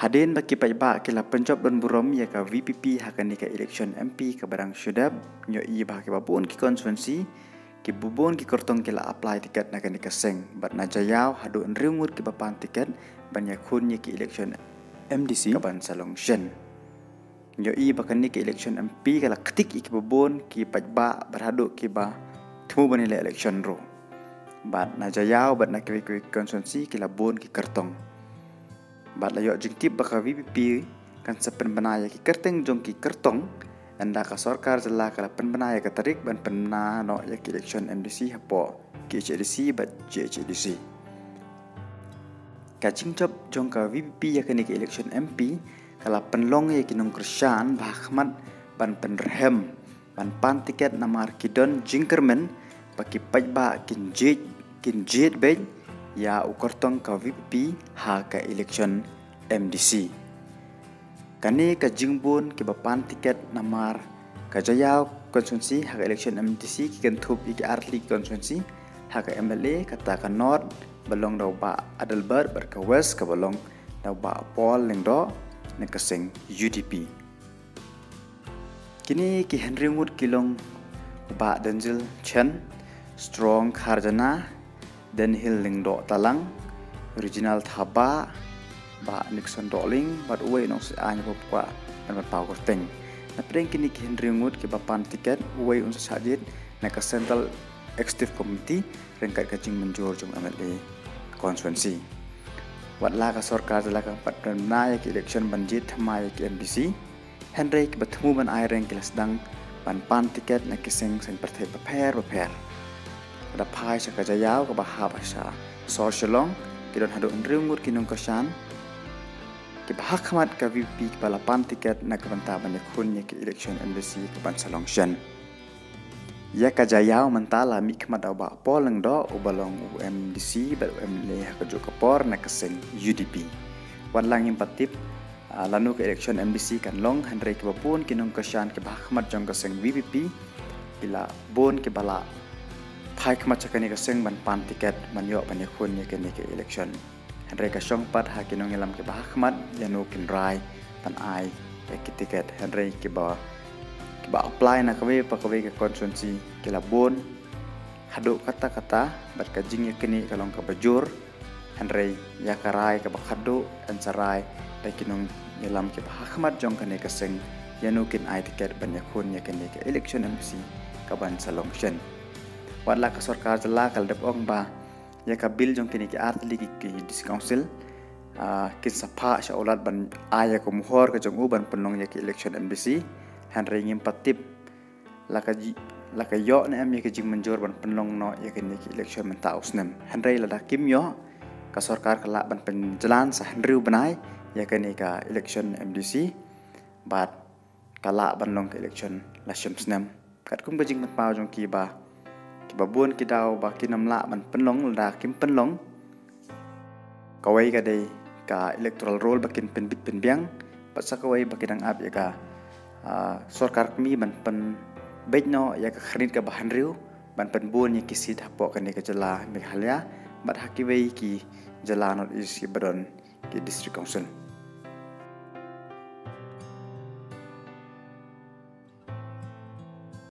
Hadin bagi pajak kila penjob dan burom ya ka VPP hakan ni ka election MP ka barang syudab nyo i bah ke babun ki konstituensi ki bubun ki kortong kila apply tiket na kan ni ka seng bat na jayaw hadu nriungut ki bapan tiket banyak kun ki election MDC ka ban salong shen nyo i bakan ni ka election MP kala ketik ki bubun ki pajak berhadu ki ba temu banila election ro bat na jayaw bat na ki konstituensi kila bun ki kertong bat layok jing tip baka VPP kan sepen benaya ki kerteng jong ki kertong anda ka sorkar jela kala pen benaya ka tarik ban penna no ya ki election MDC hapo ki HDC bat JHDC ka jing job jong ka VPP ya kan ki election MP kala penlong ya ki nong Krishan bahmat ban penrehem ban pan tiket namar kidon jingkermen baki pajba kinjet bej ya ukortong ka VPP ha ka election MDC. Kani ka jingbun ki bapan tiket namar ka jayaw konstituensi ha ka election MDC ki kan thup ki arli konstituensi ha ka MLA kata ka north balong daw ba Adelbert bar ka west ka balong daw ba Paul lengdo ne ka seng UDP. Kini ki Henry Wood kilong ba Denzel Chen strong Kharjana Dan Hill Lingdo Talang original Thaba ba Nixon Doling bat uwe nong si anya popwa dan bat power teng na preng kini ki Henry Ngut ki bapan tiket uwe unsa sajid na ka Central Executive Committee rengkat kacing menjur jong MLA konstituensi wat la ka sorkar jala ka pat na ki election banjit thamai ki MDC Henry ki bertemu ban ai reng ki sedang ban pan tiket na ki seng perthe paper pada pai saka jayaw ka bahab sa socialong kidon hadu nriungut kinong kasan ki bahak khamat ka VP kepala pan tiket na kabanta banyak kun ki election MDC ka ban salong shen ya ka jayaw mentala mi khamat au ba poleng do ubalong MDC ba MLA ha ka jo kapor na kaseng UDP wan lang impatip lanu ka election MDC kan long Henry ki bapun kinong kasan ki bahak khamat jong kaseng VPP ila bon ki bala pai kemaca kani ka seng ban pan tiket man yo ban yakun ya kani ke election Henry ka syong pat ha kinong ilam ke bahakmat yanu kin rai pan ai ya ki tiket Henry ki ba apply na kawe pa kawe ke konstituensi ke labon hadu kata-kata bat ka jing ya kini kalong ka bajur Henry ya karai ka bakhadu ansarai da kinong ilam ke bahakmat jong kani ka seng yanu kin ai tiket ban yakun ya kani ke election MPC ka ban salong shen wadla ka sorkar jela kal dep ong ba ya ka bil jong kini ki artli ki dis council kin sapa sha ulat ban aya ko muhor ka jong uban penong ya ki election MDC Henry ngim patip laka yo na am ya ki jing menjor ban penong no ya kini ki election menta usnem Henry lada kim yo ka sorkar kala ban penjelan sa Henry banai ya kini ka election MDC bat kala ban long ka election la snem kat kum ka jing mat pau jong ki ba babun ki daw ba kinamla man penlong la kim penlong kawai ka dei ka electoral roll bakin penbit penbiang patsa kawai bakidang ab ya ka sorkar kami ban pen bedno ya ka khrit ka bahan riu ban penbun ya kisit hapo kan ka jela Meghalaya bat hakiwei ki jela not is ki badon ki district council